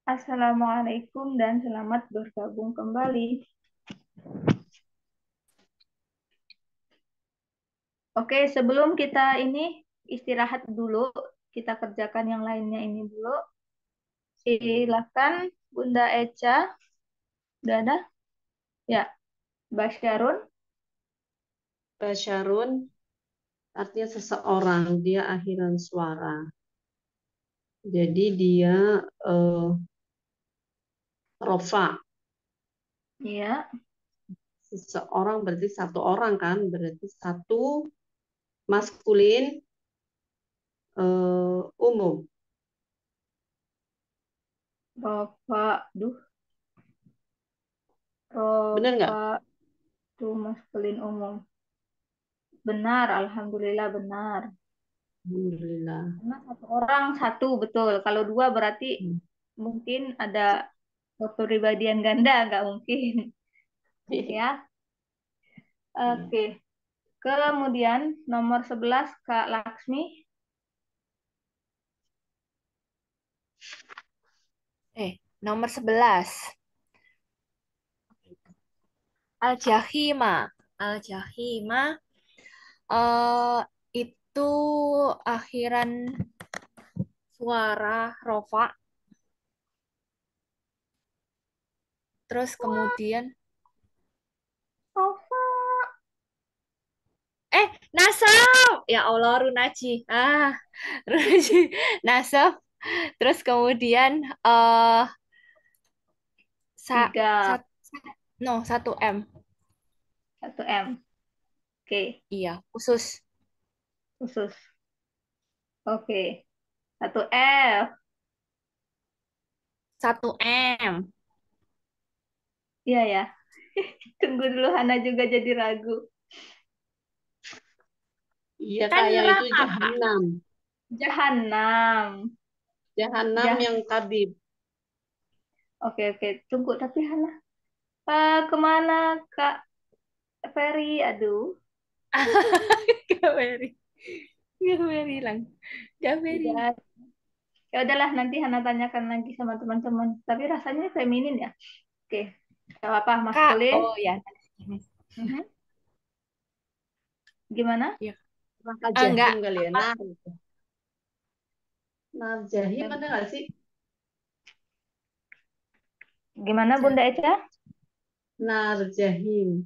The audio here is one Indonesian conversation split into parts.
Assalamualaikum dan selamat bergabung kembali. Oke, sebelum kita ini istirahat dulu, kita kerjakan yang lainnya ini dulu. Silakan Bunda Eca. Udah ada? Ya, Basyarun. Basyarun artinya seseorang, dia akhiran suara. Jadi dia eh, rofa. Ya, Seseorang berarti satu orang kan, berarti satu maskulin umum. Rofa. Duh, Benar nggak? Rofa tuh maskulin umum. Benar, Alhamdulillah benar. Alhamdulillah. Karena satu orang satu, betul. Kalau dua berarti Hmm. mungkin ada kepribadian ganda, nggak mungkin. Ya, Ya. oke. Kemudian nomor 11 Kak Laksmi. Nomor 11. Al-Jahima. Al-Jahima eh itu akhiran suara rofa. Terus kemudian Sofa. Nasab. Ya Allah, Runaji. Runaji. Nasab. Terus kemudian sa, sa, Tiga. no, 1M. Satu M. Oke, Iya, khusus khusus. Oke. Satu F. 1M. Iya ya. Tunggu dulu, Hana juga jadi ragu. Iya Kan kak, yang itu neraka, Kak. jahanam. Jahanam. Jahanam Jah. yang tabib. Oke, oke. Tunggu, tapi Hana. Kemana Kak Ferry? Aduh. Gak Mary. Gak Mary hilang. Gak Mary. Tidak. Ya udahlah, nanti Hana tanyakan lagi sama teman-teman. Tapi rasanya feminin ya. Oke. Gak apa-apa, Kak, maskulin. oh ya. Mhm. Gimana? Ya. Raka Enggak. jahim kali ya. Nar jahim ada nggak sih? Gimana Bunda Eca? Nar jahim.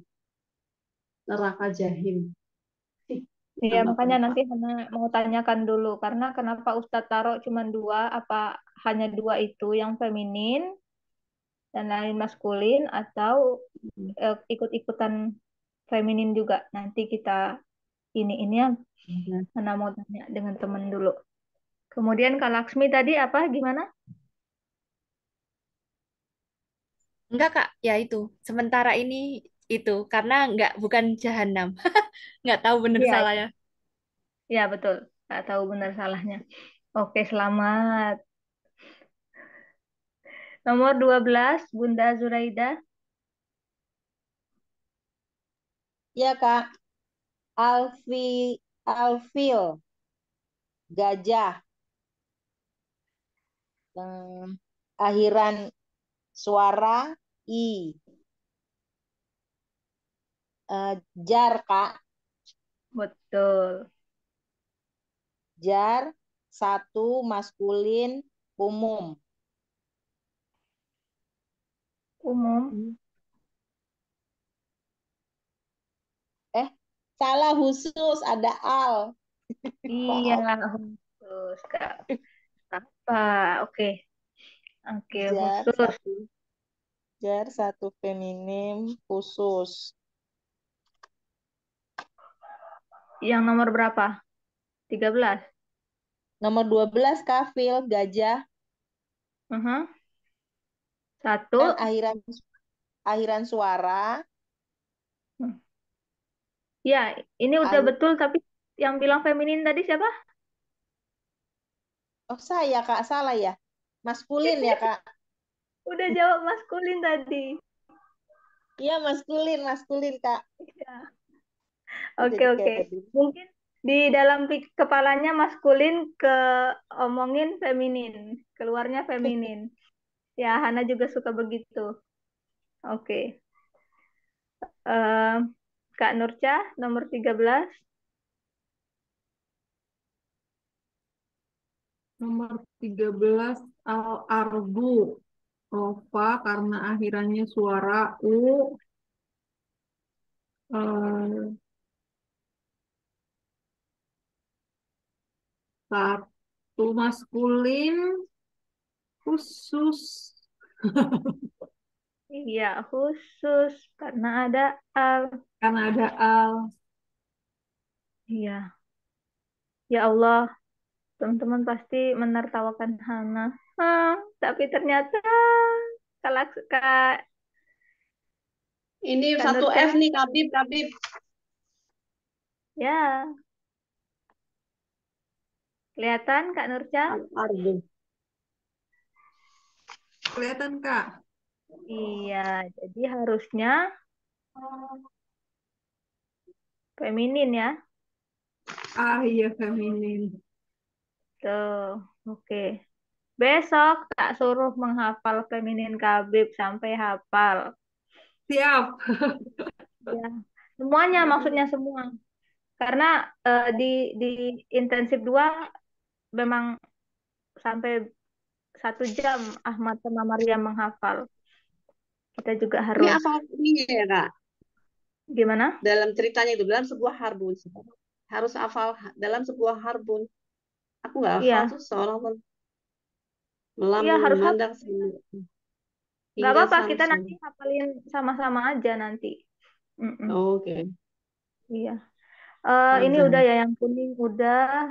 Neraka jahim. Iya, Nama makanya tempat. nanti Hana mau tanyakan dulu. Karena kenapa Ustadz taruh cuma dua? Apa hanya dua itu yang feminin dan lain maskulin? Atau ikut-ikutan feminin juga? Nanti kita ini yang Nah, Hana mau tanya dengan temen dulu. Kemudian Kak Laksmi tadi apa? Gimana? Enggak, Kak. Ya itu. Sementara ini itu karena enggak bukan jahanam. Enggak tahu bener Iya, salahnya. iya betul. Nggak tahu benar salahnya. Oke, selamat. Nomor 12 Bunda Zuraida. Ya Kak, Alfi, Alfil, gajah, akhiran suara I, jar Kak, Betul. jar, satu maskulin umum. Umum. Eh, salah khusus ada al. Iya, Maaf, khusus Kak. Apa? Oke. Oke, jar khusus. satu, jar satu feminim khusus. Yang nomor berapa? 13. Nomor 12 kafil, gajah, Mhm. kan Satu. akhiran suara. Ya, ini udah Akhir, betul, tapi yang bilang feminin tadi siapa? oh saya Kak, salah ya. Maskulin ya Kak. Udah jawab maskulin tadi. Iya maskulin, maskulin Kak. Ya. Kok Oke, jadi oke. kayak tadi. Mungkin di dalam kepalanya maskulin ke omongin feminin, keluarnya feminin. Ya, Hana juga suka begitu. Oke. Eh, Kak Nurca, nomor 13. Nomor 13 Al-Ardu. Rofa karena akhirannya suara U. Eh, satu maskulin khusus Iya, khusus karena ada al. karena ada al. Iya. Ya Allah, teman-teman pasti menertawakan Hana. Tapi ternyata kalau Kak, Ini Kak satu Nurca, F nih, Kabib, Kabib. ya, kelihatan Kak Nurca? Al-Ardu. Kelihatan Kak? Iya, jadi harusnya feminin ya. Ah iya feminin. Tuh, oke. Besok tak suruh menghafal feminin kabib sampai hafal. Siap. Ya, semuanya maksudnya semua. Karena di di intensif 2 memang sampai 1 jam Ahmad sama Maria menghafal. Kita juga Ini harus asal ininya ya, Kak. gimana? Dalam ceritanya itu, dalam sebuah harbun. Harus hafal dalam sebuah harbun. Aku nggak hafal Iya, tuh seorang iya melamun harus hafal. memandang Nggak hingga apa-apa, kita Samsun. nanti hafalin sama-sama aja nanti. Mm-mm, Oke. iya. Ini udah Azan. ya yang kuning udah.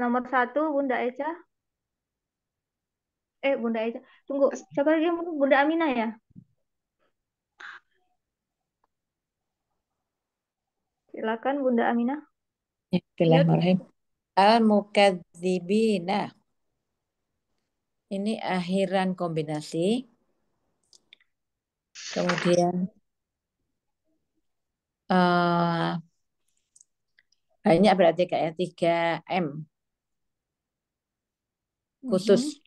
Nomor 1 Bunda Eca. Bunda Eca. Tunggu, siapa lagi yang Bunda Aminah ya? Silakan Bunda Aminah. Mute. Bismillahirrahmanirrahim. Al-mukadzibina. Ini akhiran kombinasi. Kemudian banyak berarti kayak 3M. Khusus.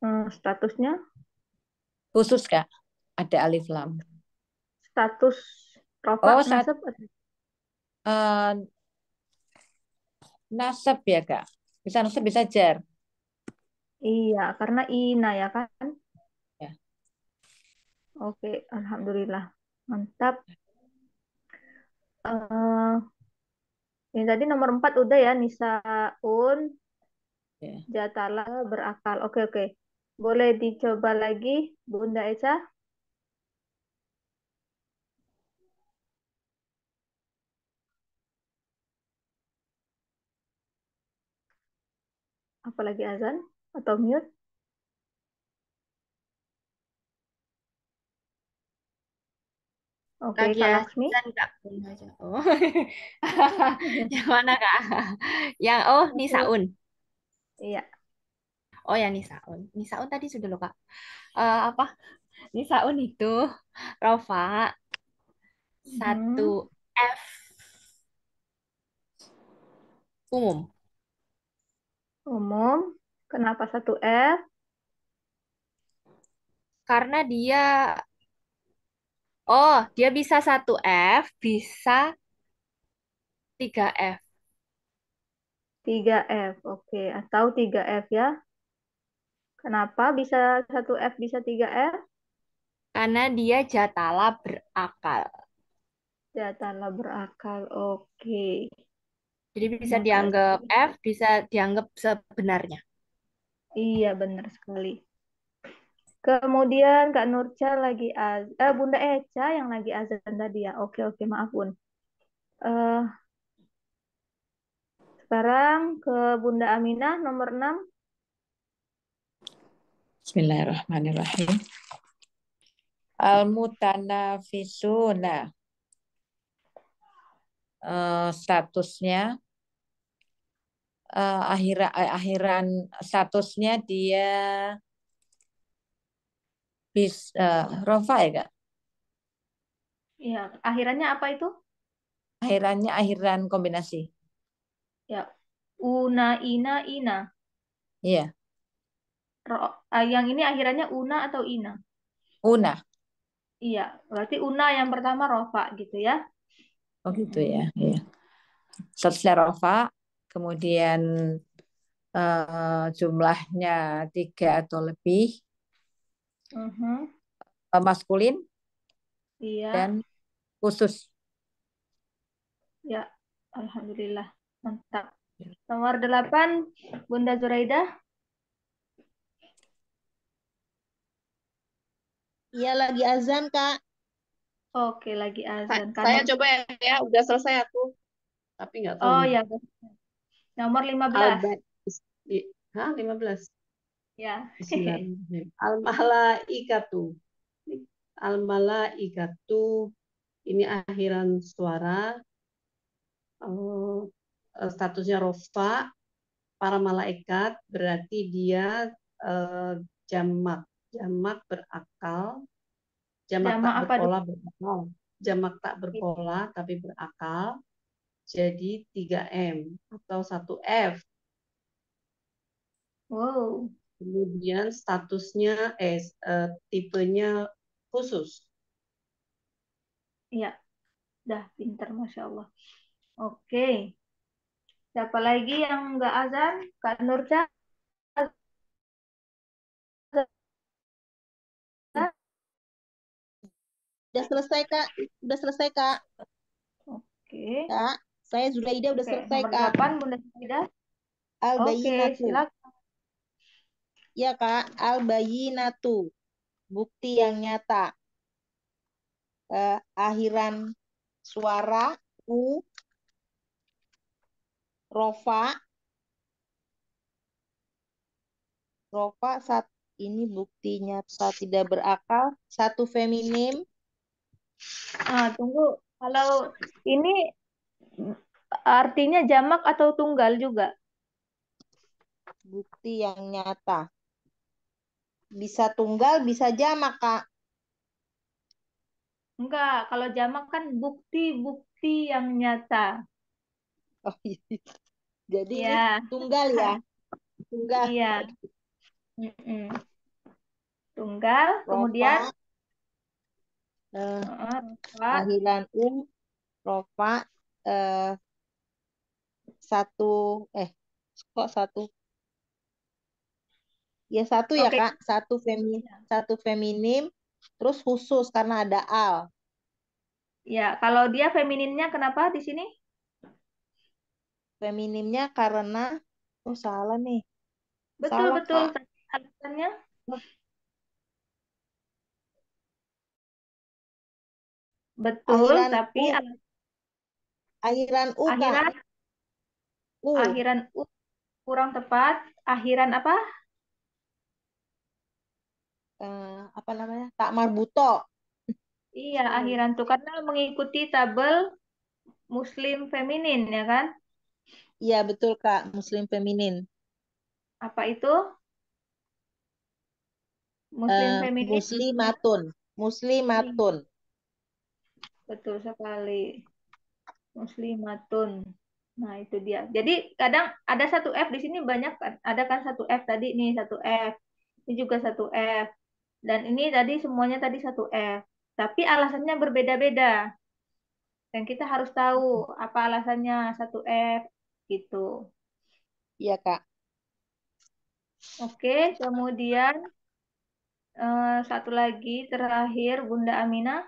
Mhm. Statusnya, Khusus Kak. Ada alif lam. status rofa Oh, nasab. eh, nasab ya Kak. Bisa nasab bisa jar. Iya, karena Ina ya kan? Ya. Oke, Alhamdulillah. Mantap. Eh Ini tadi nomor 4 udah ya, Nisaun, Ya. Jatala, berakal. Oke, oke. Boleh dicoba lagi, Bunda Eca? Apalagi azan atau mute? Oke, Lagi Kak ya, Laksmi. kan Kak. Oh. Yang mana Kak? Yang Nisaun. Iya. Oh ya Nisaun. Nisaun tadi sudah loh Kak. Apa? Nisaun itu Rofa Mhm. 1F umum. Umum. Kenapa 1F? Karena dia bisa 1F, bisa 3F. 3F. Oke, atau 3F ya. Kenapa bisa 1F bisa 3F? Karena dia jatala berakal. Jatala berakal. Oke. Jadi bisa Terima dianggap kasih. F, bisa dianggap sebenarnya. Iya, benar sekali. Kemudian Kak Nurca lagi Bunda Eca yang lagi azan tadi ya. Oke, oke, maaf Bun. Eh, Sekarang ke Bunda Aminah nomor 6. Bismillahirrahmanirrahim. Al-mutanafisuna. Statusnya akhiran statusnya dia rofa ya Kak. Iya, akhirannya apa itu? Akhirannya akhiran kombinasi. Ya, una, ina, ina. Iya. Yang ini akhirannya una atau ina? Una. Iya, berarti una yang pertama rofa gitu ya. Oh gitu Mm-mm. ya. Iya. Statusnya rofa, kemudian jumlahnya 3 atau lebih, Mhm. maskulin Iya, dan khusus. ya. Alhamdulillah. Mantap. Nomor 8, Bunda Zuraidah. Iya lagi azan, Kak. Oke, lagi azan. Kak Saya Nur. coba ya, udah selesai aku, tapi nggak tahu Oh nih. ya, nomor 15. Alba, hah, 15. Ya. Bismillahirrahmanirrahim. Al-malaikatu. Al-malaikatu. Ini akhiran suara. eh, Statusnya rofa. Para malaikat berarti dia eh, jamak. Jamak berakal. Jamak Jama tak apa dulu? berpola berakal. Jamak tak berpola tapi berakal. Jadi 3M atau 1F. Wow. Kemudian statusnya tipenya khusus. Iya, dah pinter, Masya Allah. Oke. Siapa lagi yang nggak azan? Kak Nurca azan? Udah selesai, Kak. Udah selesai, Kak. Oke. Kak, saya Zulaida udah Oke, selesai, nomor Kak. 8, Bunda Saidah. Oke, Al-bayyinatu. silakan. Ya, Kak. Al-bayyinatu. Bukti yang nyata. Akhiran suara U, rofa, rofa saat ini bukti nyata tidak berakal. Satu feminim, Tunggu. Kalau ini artinya jamak atau tunggal juga? bukti yang nyata. Bisa tunggal, bisa jamak, Kak. Enggak, kalau jamak kan bukti-bukti yang nyata. Oh, iya. Jadi ini Iya, tunggal ya. Tunggal. iya. Mm-mm. Tunggal, kemudian Rofa, eh, Pak. akhiran rofa, eh, satu, kok satu? Ya satu ya, Oke. Kak. Satu feminim, terus khusus karena ada al. Ya, kalau dia femininnya kenapa di sini? Feminimnya karena, oh salah nih. Salah, Betul-betul Kak. tadi alasannya betul, Akhiran tapi akhiran Kak. akhiran U. akhiran kurang tepat. Akhiran apa? Apa namanya? Tak marbuto. Iya, akhiran tuh karena mengikuti tabel Muslim feminin ya kan? Iya, betul, Kak. Muslim feminin. Apa itu? Muslim feminin. Muslimatun. Iya, Muslimatun. betul sekali. Muslimatun. Nah, itu dia. Jadi kadang ada satu F di sini banyak kan? Ada kan satu F tadi nih, satu F. Ini juga satu F. Dan ini tadi semuanya tadi satu F. Tapi alasannya berbeda-beda. Dan kita harus tahu apa alasannya satu F gitu. Iya, Kak. Oke, kemudian satu lagi terakhir Bunda Aminah.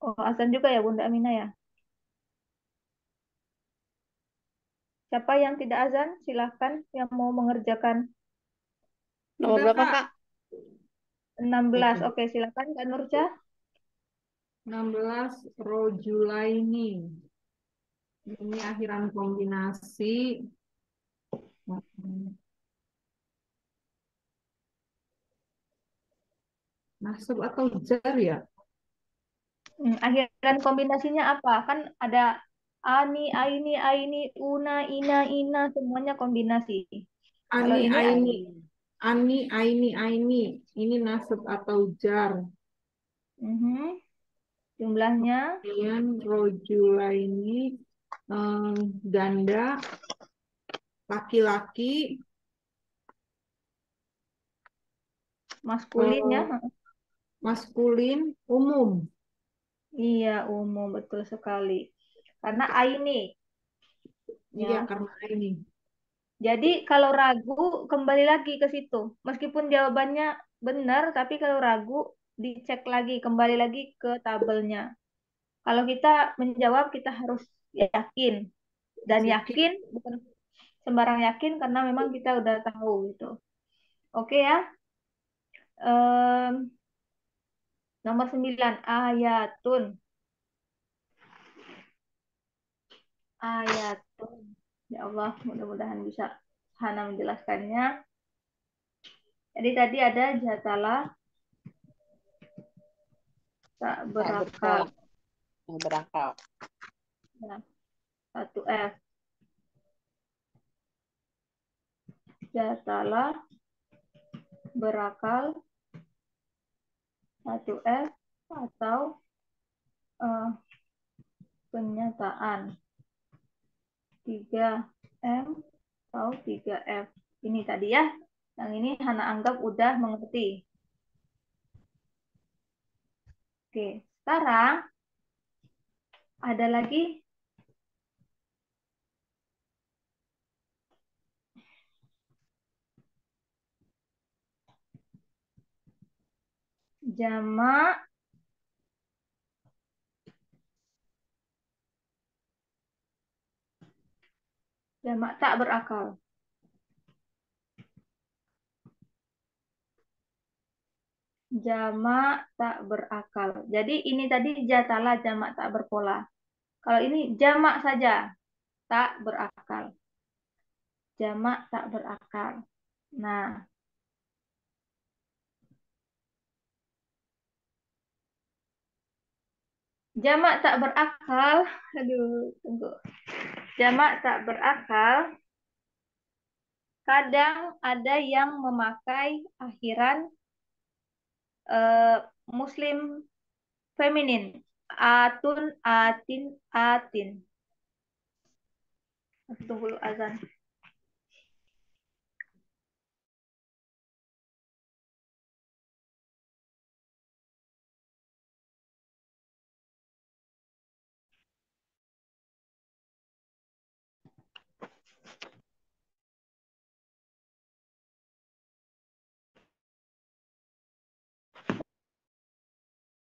Oh, azan juga ya Bunda Aminah ya. Siapa yang tidak azan, silahkan yang mau mengerjakan Nomor Udah, berapa, Kak. Kak? 16. Oke. Oke, silakan Kak Nurca. 16 Rojulaini. Ini akhiran kombinasi. Nasab atau jar ya? Akhiran kombinasinya apa? Kan ada ani, aini, una, ina, semuanya kombinasi. Kalau Ani, ini aini. Ani, aini, aini. Ini nasab atau jar. mhm. Jumlahnya Kemudian rojula ini ganda, laki-laki, maskulin ya. maskulin, umum. Iya, umum betul sekali. Karena ini Iya, ya. karena ini. Jadi kalau ragu kembali lagi ke situ. Meskipun jawabannya benar, tapi kalau ragu dicek lagi, kembali lagi ke tabelnya. Kalau kita menjawab kita harus yakin dan Yakin. yakin bukan sembarang yakin karena memang kita udah tahu gitu. Oke ya. Em, nomor 9 ayatun. Ayatun. Ya Allah, mudah-mudahan bisa Hana menjelaskannya. Jadi tadi ada jatalah tak Tak berakal. berpola. Yang berakal. Ya, satu F. Jatalah berakal satu F atau eh, penyataan 3M atau 3F. Ini tadi ya. Yang ini Hana anggap udah mengerti. Oke, sekarang ada lagi jamak jamak tak berakal. Jamak tak berakal. Jadi ini tadi jatalah jamak tak berpola. Kalau ini jamak saja tak berakal. Jamak tak berakal. Nah, jamak tak berakal. Aduh, tunggu. Jamak tak berakal. Kadang ada yang memakai akhiran muslim feminin. Atun, atin, atin. Tunggu dulu azan.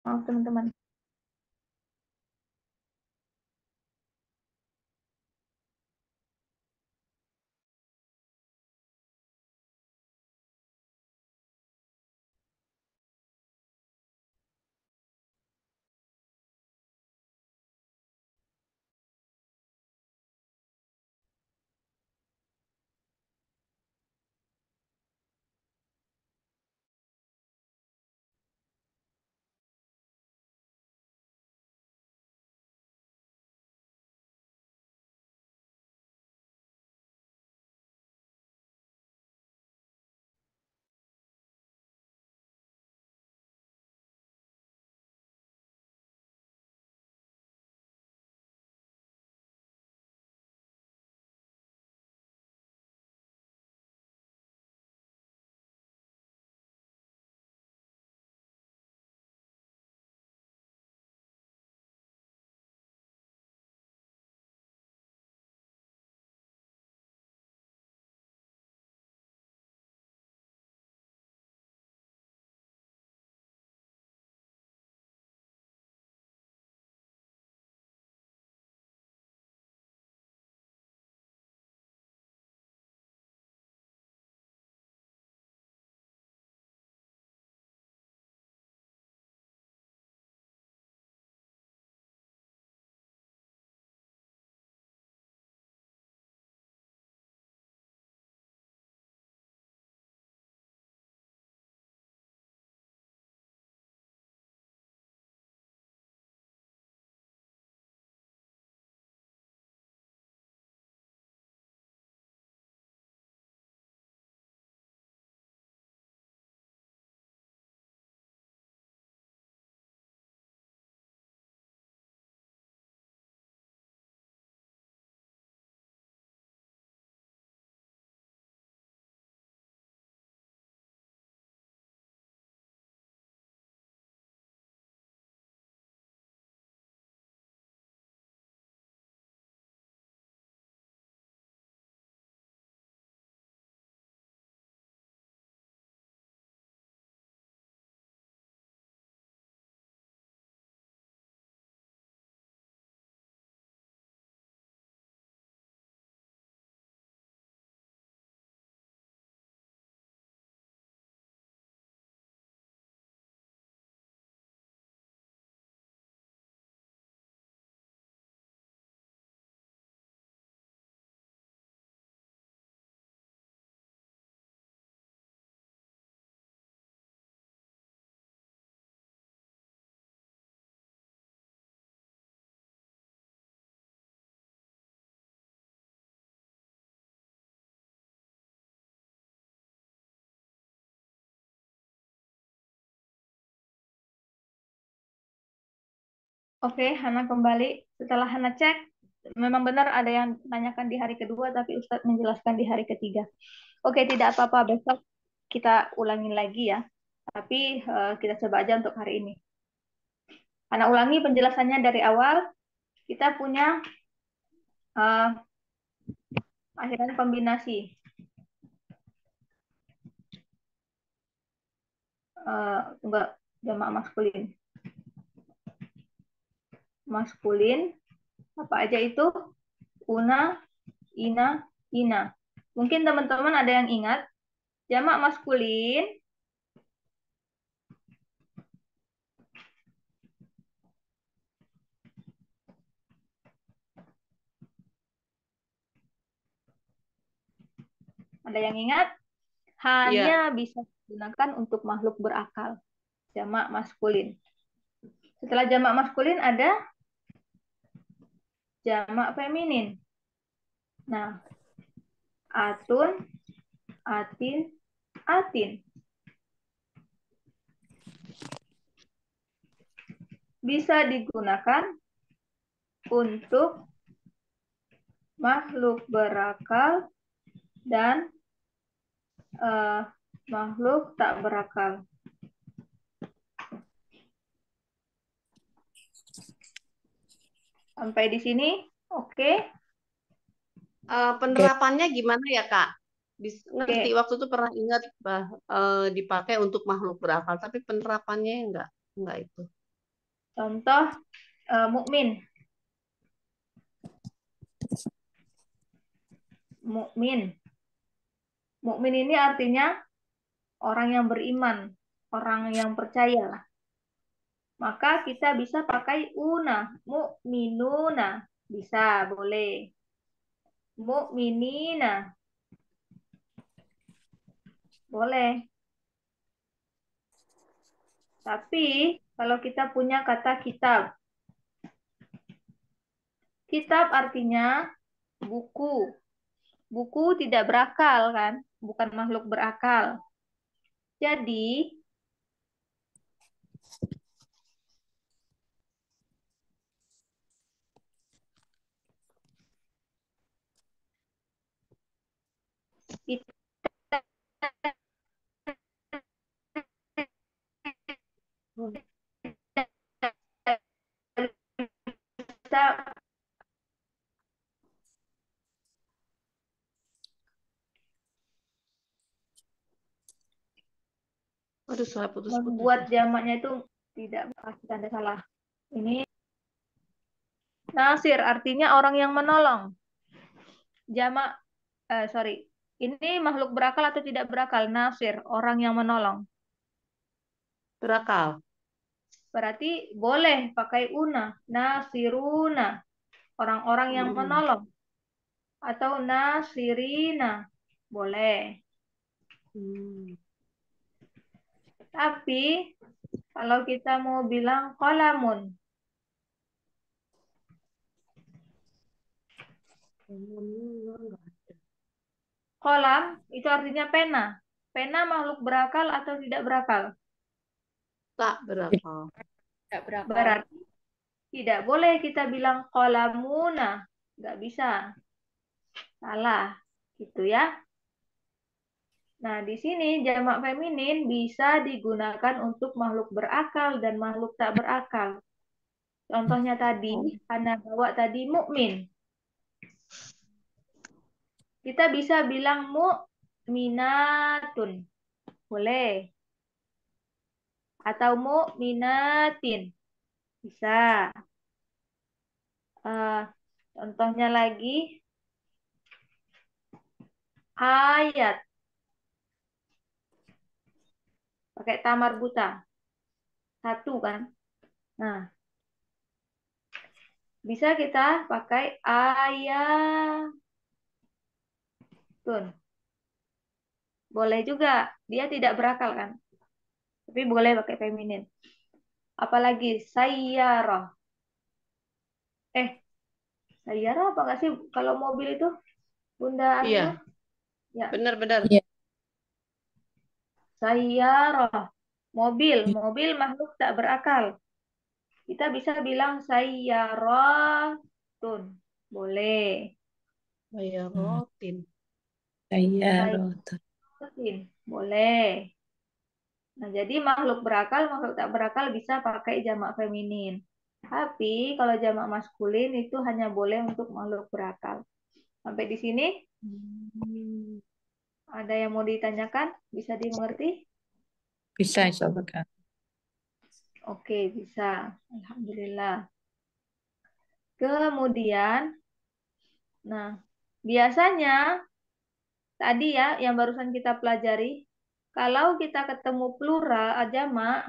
Maaf teman-teman. Oke, Hana kembali. Setelah Hana cek, memang benar ada yang tanyakan di hari kedua, tapi Ustadz menjelaskan di hari ketiga. Oke, tidak apa-apa. Besok kita ulangi lagi ya. Tapi kita coba aja untuk hari ini. Hana ulangi penjelasannya dari awal. Kita punya eh, akhiran kombinasi. Enggak, jamak maskulin. Maskulin, apa aja itu? Una, ina, ina. Mungkin teman-teman ada yang ingat, jamak maskulin ada yang ingat? Iya. Hanya bisa digunakan untuk makhluk berakal. Jamak maskulin. Setelah jamak maskulin ada jamak feminin. Nah, atun, atin, atin. Bisa digunakan untuk makhluk berakal dan makhluk tak berakal. Sampai di sini, oke? Penerapannya gimana ya, Kak? Ngerti Oke. waktu itu pernah ingat dipakai untuk makhluk berakal, tapi penerapannya enggak itu. Contoh mukmin. Mukmin. Mukmin ini artinya orang yang beriman, orang yang percaya. Maka kita bisa pakai una, mukminuna. Bisa, boleh. Mukminina. Boleh. Tapi kalau kita punya kata kitab. Kitab artinya buku. Buku tidak berakal kan? Bukan makhluk berakal. Jadi kita bisa Aduh, saya putus-putus. membuat jamaknya itu tidak tanda salah. Ini nasir artinya orang yang menolong. Jamak sorry. Ini makhluk berakal atau tidak berakal? Nasir, orang yang menolong. Berakal. Berarti boleh pakai una, nasiruna, orang-orang yang menolong. Atau nasirina, boleh. Tapi kalau kita mau bilang kolamun, kolam itu artinya pena. Pena makhluk berakal atau tidak berakal? Tak berakal. Nggak berakal. Berarti tidak boleh kita bilang kolamuna. Nggak bisa. Salah. Gitu ya. Nah, di sini jamak feminin bisa digunakan untuk makhluk berakal dan makhluk tak berakal. Contohnya tadi, Hana bawa tadi mukmin. Kita bisa bilang mu'minatun. Boleh. Atau mu'minatin. Bisa. Contohnya lagi, ayat. Pakai tamar buta. Satu kan. Nah, bisa kita pakai ayatun. Boleh juga. Dia tidak berakal kan. Tapi boleh pakai feminin. Apalagi sayyarah. Sayyarah apa nggak sih kalau mobil itu? Bunda Iya. Asma? Ya. Benar-benar. Iya. Sayyarah. Mobil makhluk tak berakal. Kita bisa bilang sayyaratun. Boleh. Saya rotin. Sayyarotun. Sayyaratun. Boleh. Nah, jadi makhluk berakal, makhluk tak berakal bisa pakai jamak feminin. Tapi kalau jamak maskulin itu hanya boleh untuk makhluk berakal. Sampai di sini Hmm. ada yang mau ditanyakan? Bisa dimengerti? Bisa, Sobat Kak. Oke, bisa. Alhamdulillah. Kemudian, nah, biasanya tadi ya yang barusan kita pelajari, kalau kita ketemu plural jamak,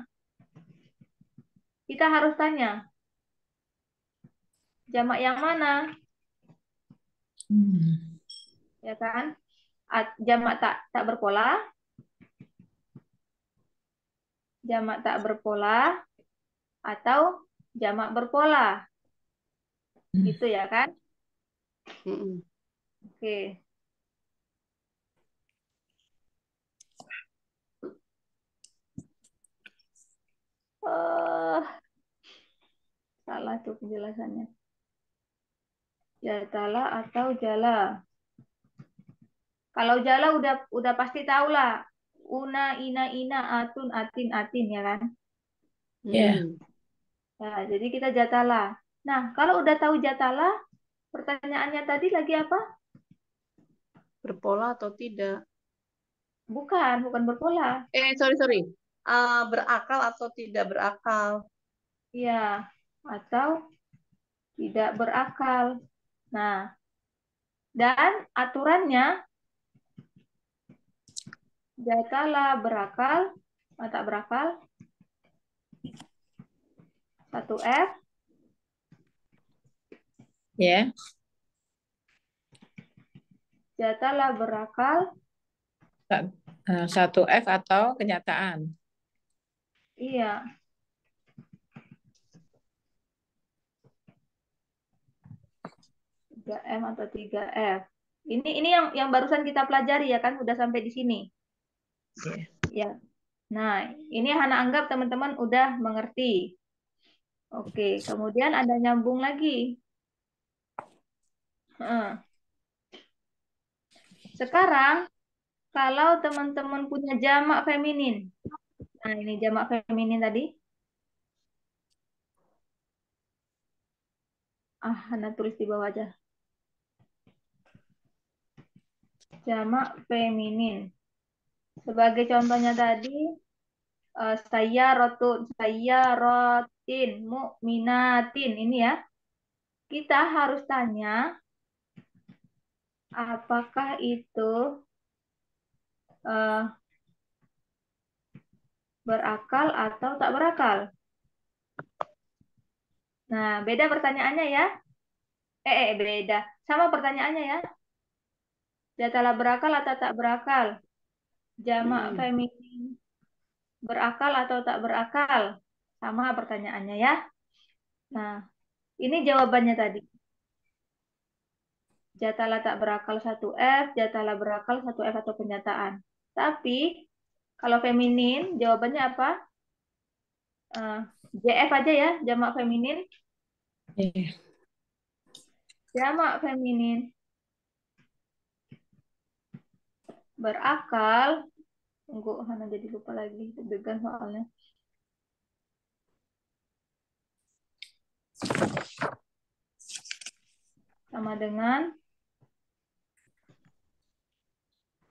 kita harus tanya, jamak yang mana? Ya kan? Jamak tak berpola, jamak tak berpola, atau jamak berpola. Gitu ya kan? Mm-mm. Oke. Salah tuh penjelasannya. Jatala atau jala. Kalau jala udah pasti tahu lah. Una, ina, atun, atin, atin ya kan? Ya, Mm-mm. Nah, jadi kita jatala. Nah, kalau udah tahu jatala, pertanyaannya tadi lagi apa? Berpola atau tidak? Bukan berpola. Sorry. Berakal atau tidak berakal? Iya, atau tidak berakal. Nah, dan aturannya jatala berakal, tak berakal, 1F, ya. jatala berakal, Satu F atau kenyataan. iya, 3M atau 3F. Ini yang barusan kita pelajari ya kan, udah sampai di sini. Ya. Ya. Nah, ini Hana anggap teman-teman udah mengerti. Oke, kemudian ada nyambung lagi. Sekarang, kalau teman-teman punya jamak feminin. Nah, ini jamak feminin tadi. Hana tulis di bawah aja. Jamak feminin. Sebagai contohnya tadi, saya rotin, mu'minatin. Ini ya. Kita harus tanya, apakah itu eh, berakal atau tak berakal? Nah, beda pertanyaannya ya. Beda. Sama pertanyaannya ya. Jatala berakal atau tak berakal? Jamak Mm-mm. feminin berakal atau tak berakal? Sama pertanyaannya ya. Nah, ini jawabannya tadi. Jatala tak berakal 1F, jatala berakal 1F atau penyataan. Tapi, kalau feminin, jawabannya apa? JF aja ya, jamak feminin. Ya. Jamak feminin berakal. Tunggu, Hana jadi lupa lagi. Deg-degan soalnya. Sama dengan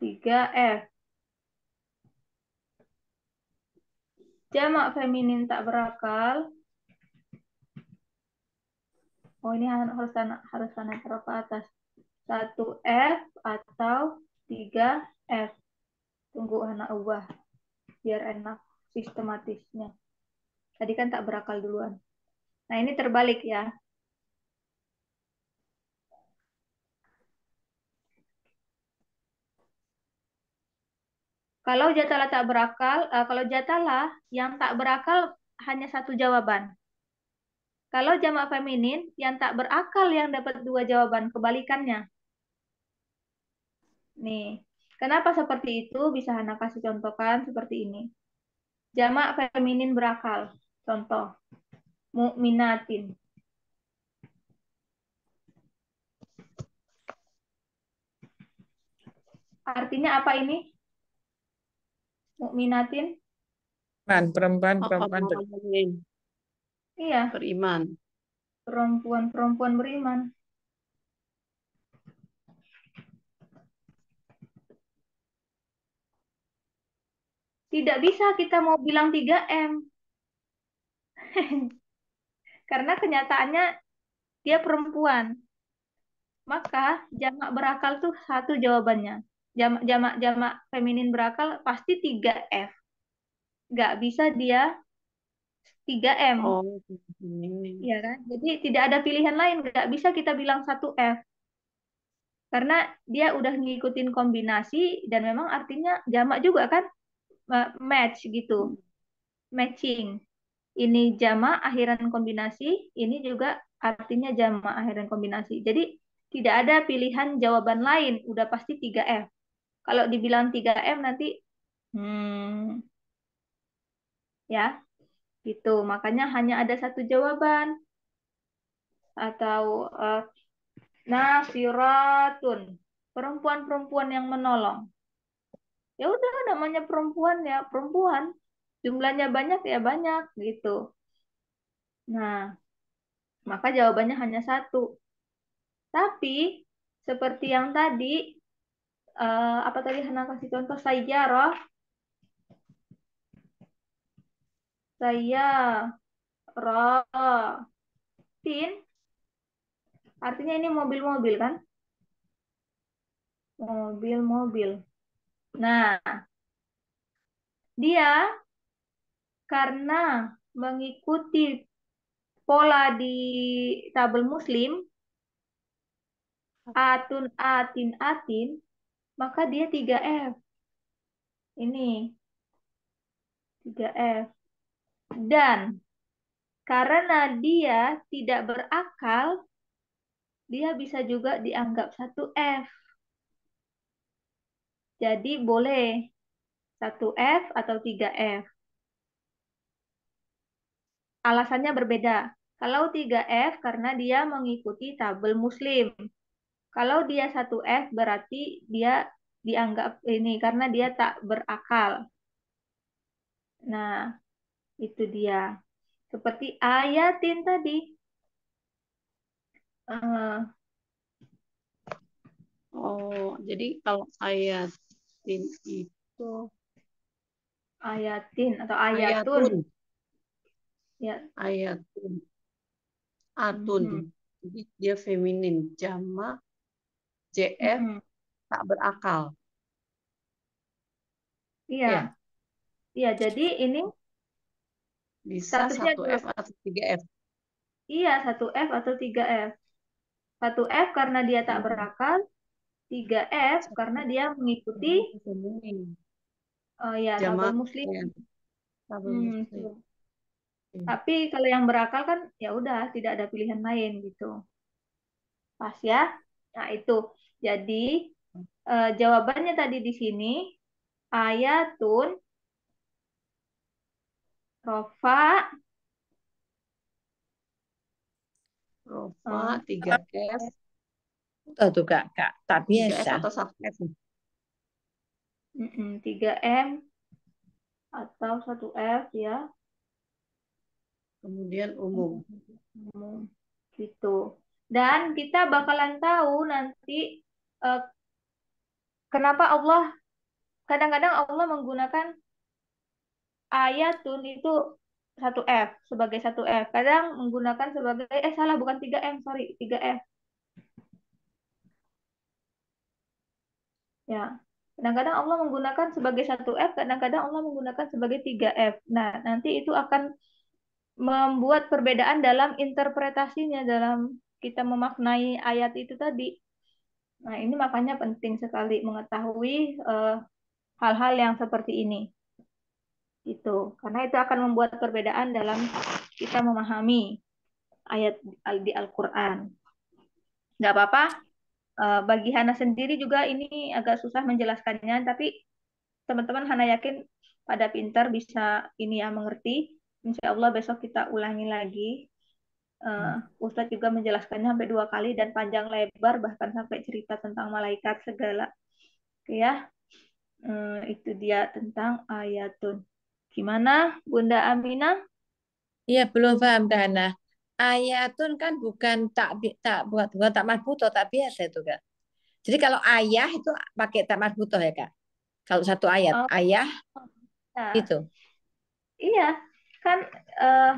3F. Jamak feminin tak berakal. Oh, ini harus Hana taruh ke atas. 1F atau 3F. Tunggu Hana ubah. Biar enak sistematisnya. Tadi kan tak berakal duluan. Nah, ini terbalik ya. Kalau jatala tak berakal, kalau jatala yang tak berakal hanya satu jawaban. Kalau jamak feminin yang tak berakal yang dapat dua jawaban, kebalikannya. Nih, kenapa seperti itu? Bisa Hana kasih contohkan seperti ini. Jamak feminin berakal. Contoh. Mu'minatin. Artinya apa ini? Mu'minatin? Perempuan Iya, Beriman. perempuan-perempuan beriman. Tidak bisa kita mau bilang 3M. Karena kenyataannya dia perempuan. Maka jamak berakal tuh satu jawabannya. Jamak feminin berakal pasti 3F. Nggak bisa dia 3M. Oh, ini. Ya kan? Jadi tidak ada pilihan lain. Nggak bisa kita bilang 1F. Karena dia udah ngikutin kombinasi dan memang artinya jamak juga kan? Match gitu. Matching. Ini jamak akhiran kombinasi, ini juga artinya jamak akhiran kombinasi. Jadi tidak ada pilihan jawaban lain, udah pasti 3F. Kalau dibilang 3M nanti ya, gitu. Makanya hanya ada satu jawaban atau nasiratun, perempuan-perempuan yang menolong. Ya udah namanya perempuan ya perempuan. Jumlahnya banyak ya banyak gitu. Nah, maka jawabannya hanya satu. Tapi seperti yang tadi, apa tadi Hana kasih contoh sayyarah, sayyaratin, artinya ini mobil-mobil kan? Mobil-mobil. Nah, dia karena mengikuti pola di tabel muslim, atun, atin, atin, maka dia 3F. Ini 3F. Dan karena dia tidak berakal, dia bisa juga dianggap 1F. Jadi boleh 1F atau 3F. Alasannya berbeda. Kalau 3F karena dia mengikuti tabel muslim. Kalau dia 1F berarti dia dianggap ini karena dia tak berakal. Nah, itu dia. Seperti ayatin tadi. Oh, jadi kalau ayatin itu Ayatin atau ayatun. ayatun, Ya. ayatun, atun. Jadi dia feminin, jamak JF tak berakal. Iya. Ya, Iya, jadi ini bisa statusnya 1F atau 3F. iya 1F atau 3F. 1F karena dia tak berakal, 3F karena dia mengikuti Feminin. ya tabel Jamak muslim. ya, tabel muslim. Tapi kalau yang berakal kan ya udah tidak ada pilihan lain gitu. Pas ya. Nah, itu. Jadi jawabannya tadi di sini ayatun rofa Rofa 3F. Tuh Kak, tak 3F biasa. atau 1F? 3M atau 1F ya. Kemudian umum. Gitu. Dan kita bakalan tahu nanti kenapa Allah kadang-kadang Allah menggunakan ayatun itu 1F sebagai 1F. Kadang menggunakan sebagai salah bukan 3M, sorry, 3F. Ya. Kadang-kadang Allah menggunakan sebagai 1F, kadang-kadang Allah menggunakan sebagai 3F. Nah, nanti itu akan membuat perbedaan dalam interpretasinya dalam kita memaknai ayat itu tadi. Nah, ini makanya penting sekali mengetahui hal-hal yang seperti ini. Itu. Karena itu akan membuat perbedaan dalam kita memahami ayat di Al-Quran. Nggak apa-apa. Bagi Hana sendiri juga ini agak susah menjelaskannya, tapi teman-teman Hana yakin pada pintar bisa ini ya mengerti. Insya Allah besok kita ulangi lagi. Ustadz juga menjelaskannya sampai 2 kali dan panjang lebar, bahkan sampai cerita tentang malaikat segala. Oke ya, itu dia tentang ayatun. Gimana, Bunda Aminah? Iya, belum paham Dana. Ayatun kan bukan bukan tak marbutoh, tak biasa itu Kak. Jadi kalau ayah itu pakai tak marbutoh ya Kak. Kalau satu ayat, Oh, ayah ya. itu. Iya, kan eh,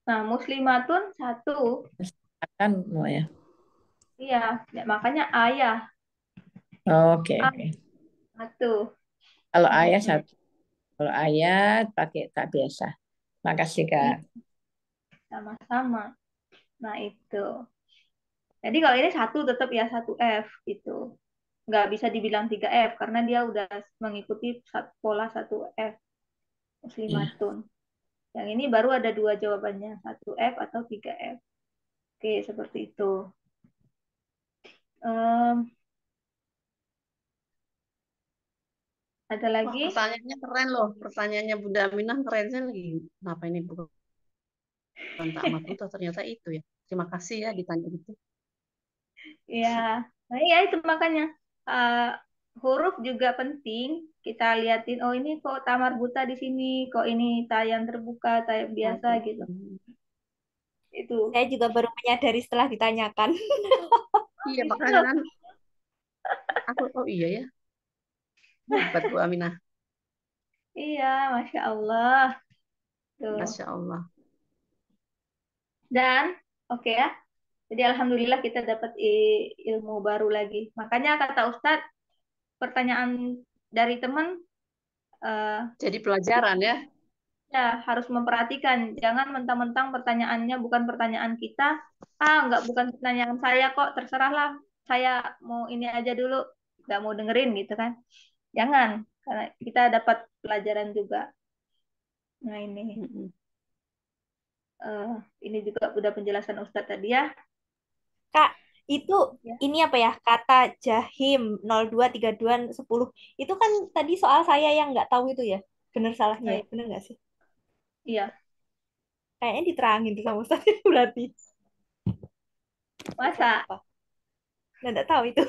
nah muslimatun satu. Kan mau ya. Iya, ya, makanya ayah Oke, A oke. satu. Kalau ayah Mm-mm. satu. Kalau ayat pakai tak biasa. Makasih Kak. Iya, sama-sama. Nah itu. Jadi kalau ini satu tetap ya satu F gitu. Nggak bisa dibilang 3F karena dia udah mengikuti pola satu F Iya. muslimatun. Yang ini baru ada dua jawabannya, satu F atau 3F. Oke, seperti itu. Em, ada Wah, lagi? pertanyaannya keren loh. Pertanyaannya Bunda Aminah keren sekali. Kenapa ini bukan tak marbuto? Ternyata itu ya. Terima kasih ya ditanya gitu. Ya, nah ya itu makanya eh, huruf juga penting. Kita liatin, oh ini kok tamar buta di sini, kok ini tayang terbuka, tayang Oh, biasa gitu. gitu. Itu. Saya juga baru menyadari setelah ditanyakan. Iya, makanya kan aku, oh iya ya. Hebat Bu Aminah. Iya, Masya Allah. Tuh. Masya Allah. Dan, oke ya. Jadi Alhamdulillah kita dapat ilmu baru lagi. Makanya kata Ustadz, pertanyaan dari teman eh, Jadi pelajaran ya. ya harus memperhatikan. Jangan mentang-mentang pertanyaannya bukan pertanyaan kita. Ah, nggak bukan pertanyaan saya kok. Terserahlah. Saya mau ini aja dulu. Nggak mau dengerin gitu kan. Jangan. Karena kita dapat pelajaran juga. Nah ini. Mm-mm. eh, ini juga udah penjelasan Ustadz tadi ya. Kak, itu Ya. ini apa ya? Kata Jahim 023210. Itu kan tadi soal saya yang nggak tahu itu ya. Bener salahnya Nah, ya? Bener nggak sih? iya. Kayaknya diterangin tuh sama saya berarti. Barusan Masa? apa? Nggak tahu itu.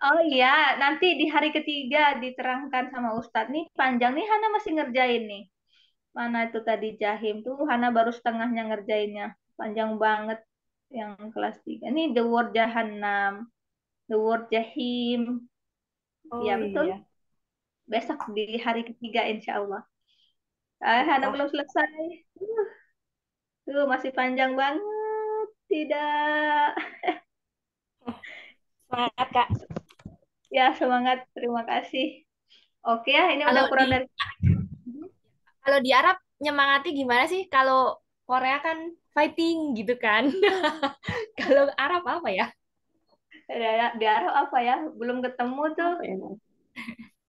Oh iya, nanti di hari ketiga diterangkan sama Ustadz. Nih panjang nih, Hana masih ngerjain nih. Mana itu tadi Jahim tuh, Hana baru setengahnya ngerjainnya. Panjang banget yang kelas 3. Ini the word Jahannam, the word Jahim. Oh Ya betul, iya. besok di hari ketiga insya Allah. Hana Baiklah. belum selesai. Tuh masih panjang banget. Tidak. Semangat, Kak. Ya semangat, terima kasih. Oke ya, ini udah Kalau kurang di dari... kalau di Arab nyemangati gimana sih? Kalau Korea kan fighting gitu kan. Kalau Arab apa ya? Di Arab apa ya? Belum ketemu tuh. Apa ya?